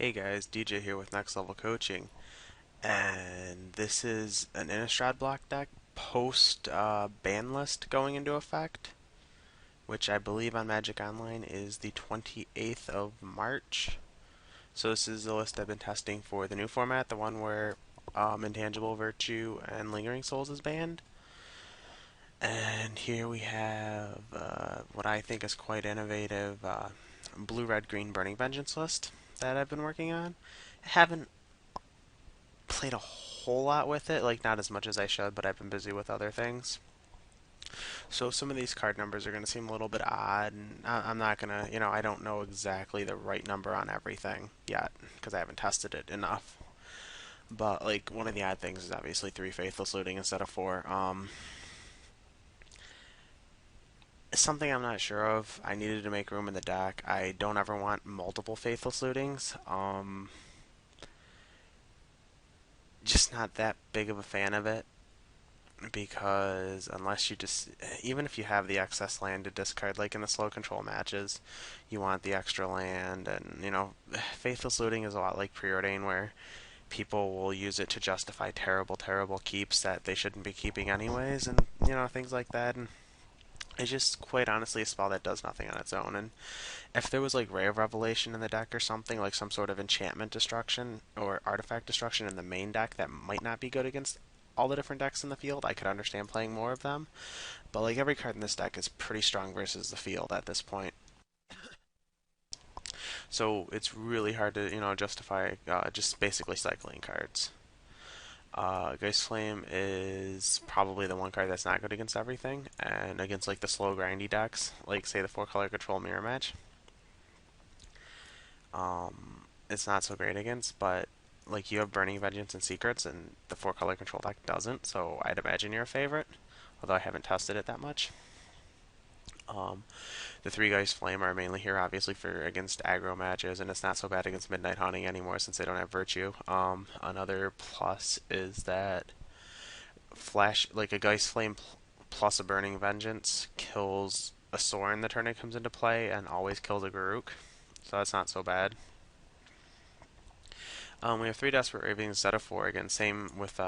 Hey guys, DJ here with Next Level Coaching, and this is an Innistrad block deck post ban list going into effect, which I believe on Magic Online is the 28th of March. So this is the list I've been testing for the new format, the one where Intangible Virtue and Lingering Souls is banned. And here we have what I think is quite innovative blue, red, green Burning Vengeance list that I've been working on. I haven't played a whole lot with it, like not as much as I should, but I've been busy with other things. So some of these card numbers are going to seem a little bit odd, and I'm not going to, I don't know exactly the right number on everything yet because I haven't tested it enough. But like one of the odd things is obviously 3 Faithless Looting instead of 4. It's something I'm not sure of. I needed to make room in the deck. I don't ever want multiple Faithless Lootings. Just not that big of a fan of it. Because unless you just, even if you have the excess land to discard, like in the slow control matches, you want the extra land, and Faithless Looting is a lot like Preordain, where people will use it to justify terrible, terrible keeps that they shouldn't be keeping anyways, and things like that. And it's just quite honestly a spell that does nothing on its own. And if there was like Ray of Revelation in the deck or something, like some sort of enchantment destruction or artifact destruction in the main deck that might not be good against all the different decks in the field, I could understand playing more of them. But like every card in this deck is pretty strong versus the field at this point. So it's really hard to, justify just basically cycling cards. Geist Flame is probably the one card that's not good against everything, and against like the slow grindy decks, like say the 4 color control mirror match, it's not so great against. But like you have Burning Vengeance and Secrets, and the 4 color control deck doesn't, so I'd imagine you're a favorite. Although I haven't tested it that much. Um, the 3 Geist Flame are mainly here, obviously, for against aggro matches, and it's not so bad against Midnight Hunting anymore since they don't have Virtue. Another plus is that Flash, like a Geist Flame plus a Burning Vengeance, kills a Sorin the turn it comes into play, and always kills a Garruk, so that's not so bad. We have 3 Desperate Ravings instead of 4. Again, same with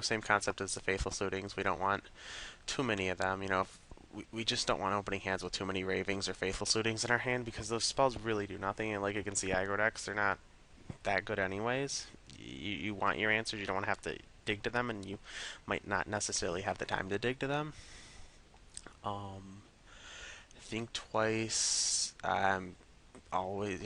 same concept as the Faithless Lootings. We don't want too many of them. We just don't want opening hands with too many Ravings or Faithless Lootings in our hand because those spells really do nothing. And like against the aggro decks, they're not that good anyways. You want your answers. You don't want to have to dig to them, and you might not necessarily have the time to dig to them. Think twice. Always,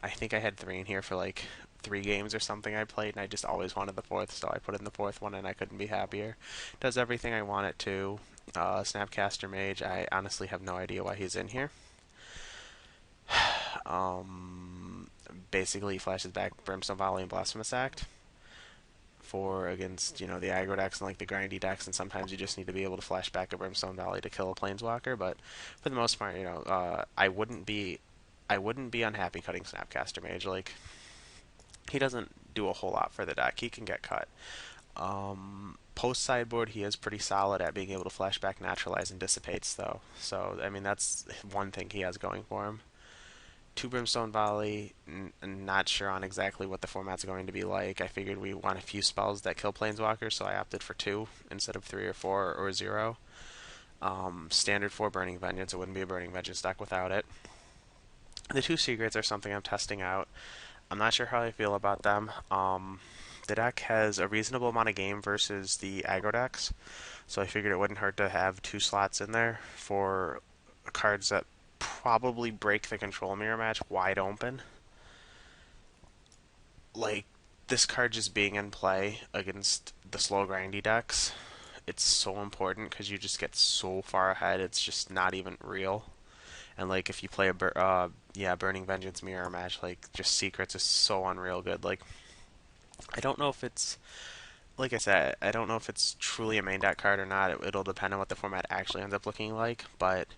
I think I had 3 in here for like 3 games or something I played, and I just always wanted the fourth, so I put in the fourth one, and I couldn't be happier. Does everything I want it to. Snapcaster Mage, I honestly have no idea why he's in here. Basically, he flashes back Brimstone Volley and Blasphemous Act for against the aggro decks and like the grindy decks, and sometimes you just need to be able to flash back a Brimstone Volley to kill a Planeswalker. But for the most part, I wouldn't be unhappy cutting Snapcaster Mage. Like he doesn't do a whole lot for the deck. He can get cut. Post sideboard, he is pretty solid at being able to flashback, naturalize, and dissipates, though. So, I mean, that's one thing he has going for him. 2 Brimstone Volley, not sure on exactly what the format's going to be like. I figured we want a few spells that kill Planeswalkers, so I opted for 2 instead of 3 or 4 or 0. Standard 4 Burning Vengeance, it wouldn't be a Burning Vengeance deck without it. The 2 Secrets are something I'm testing out. I'm not sure how I feel about them. The deck has a reasonable amount of game versus the aggro decks, so I figured it wouldn't hurt to have 2 slots in there for cards that probably break the control mirror match wide open. Like, this card just being in play against the slow grindy decks, it's so important because you just get so far ahead, it's just not even real. And like if you play a Burning Vengeance mirror match, like just Secrets is so unreal good. Like I don't know if it's like I said, I don't know if it's truly a main deck card or not. It'll depend on what the format actually ends up looking like. But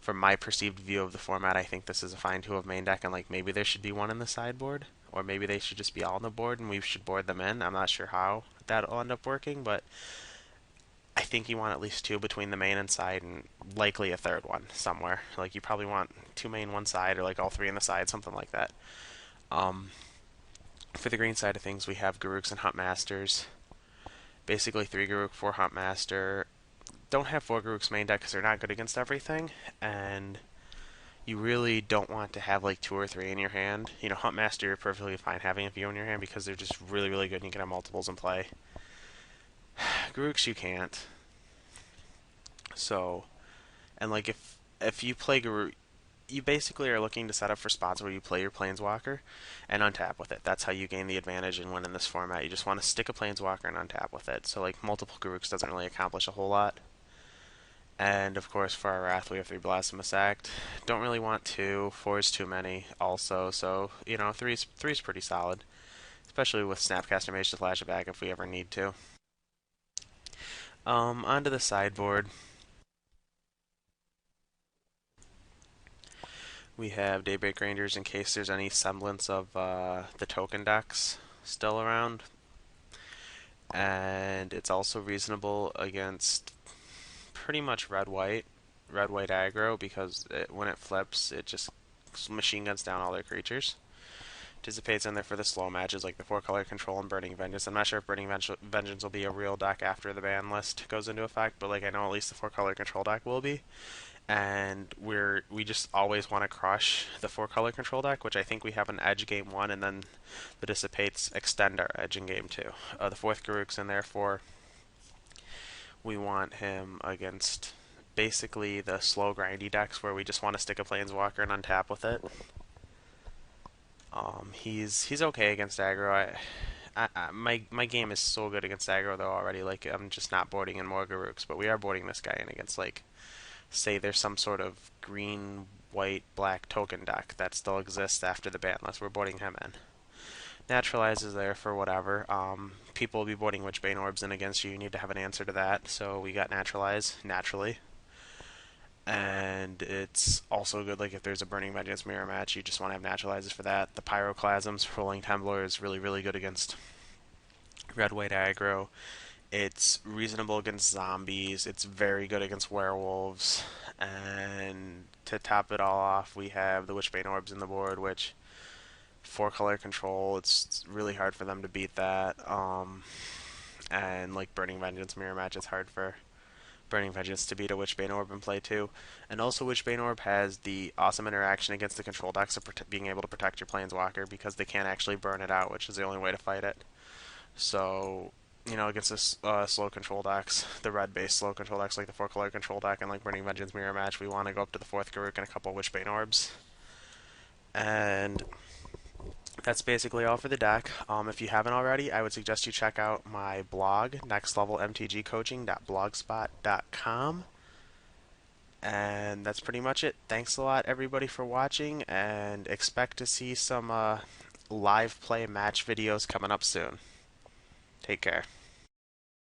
from my perceived view of the format, I think this is a fine 2 of main deck, and like maybe there should be 1 in the sideboard, or maybe they should just be all on the board and we should board them in. I'm not sure how that'll end up working, but I think you want at least 2 between the main and side, and likely a third one somewhere. Like you probably want 2 main, 1 side, or like all 3 in the side, something like that. For the green side of things, we have Garuks and Huntmasters. Basically, 3 Garuk, 4 Huntmaster. Don't have 4 Garuks main deck because they're not good against everything, and you really don't want to have like 2 or 3 in your hand. You know, Huntmaster you're perfectly fine having a few in your hand because they're just really, really good and you can have multiples in play. Garuks you can't. So, and like if you play Garuk, you basically are looking to set up for spots where you play your Planeswalker and untap with it. That's how you gain the advantage and win in this format. You just want to stick a Planeswalker and untap with it. So like multiple Garuks doesn't really accomplish a whole lot. And of course for our Wrath we have 3 Blasphemous Act. Don't really want 2. 4 is too many also, so you know, three's pretty solid. Especially with Snapcaster Mage to flash it back if we ever need to. Onto the sideboard. We have Daybreak Rangers in case there's any semblance of the token decks still around. And it's also reasonable against pretty much red-white aggro because when it flips, it just machine guns down all their creatures. Dissipate's in there for the slow matches like the 4-color Control and Burning Vengeance. I'm not sure if Burning Vengeance will be a real deck after the ban list goes into effect, but like I know at least the 4-color Control deck will be. And we just always want to crush the 4-color Control deck, which I think we have an edge game 1, and then the Dissipates extend our edge in game 2. The 4th Garuk's in there for we want him against basically the slow grindy decks where we just want to stick a Planeswalker and untap with it. He's okay against aggro. My game is so good against aggro though already. Like I'm just not boarding in more Garuks, but we are boarding this guy in against like, say there's some sort of green, white, black token deck that still exists after the ban list. We're boarding him in. Naturalize is there for whatever. People will be boarding Witchbane Orbs in against you. You need to have an answer to that. So we got Naturalize naturally. And it's also good, like if there's a Burning Vengeance mirror match, you just want to have Naturalizes for that. The Pyroclasms, Rolling Temblor is really, really good against red-white aggro. It's reasonable against zombies. It's very good against werewolves. And to top it all off, we have the Witchbane Orbs in the board, which 4-color Control, it's really hard for them to beat that. And like Burning Vengeance mirror match, it's hard for Burning Vengeance to beat a Witchbane Orb in play too. And also Witchbane Orb has the awesome interaction against the control decks of being able to protect your Planeswalker because they can't actually burn it out, which is the only way to fight it. So, you know, against this slow control decks, the red-based slow control decks like the 4-color Control deck and like Burning Vengeance mirror match, we want to go up to the 4th Garuk and a couple Witchbane Orbs. And that's basically all for the deck. If you haven't already, I would suggest you check out my blog, NextLevelMTGCoaching.blogspot.com. And that's pretty much it. Thanks a lot, everybody, for watching, and expect to see some live play match videos coming up soon. Take care.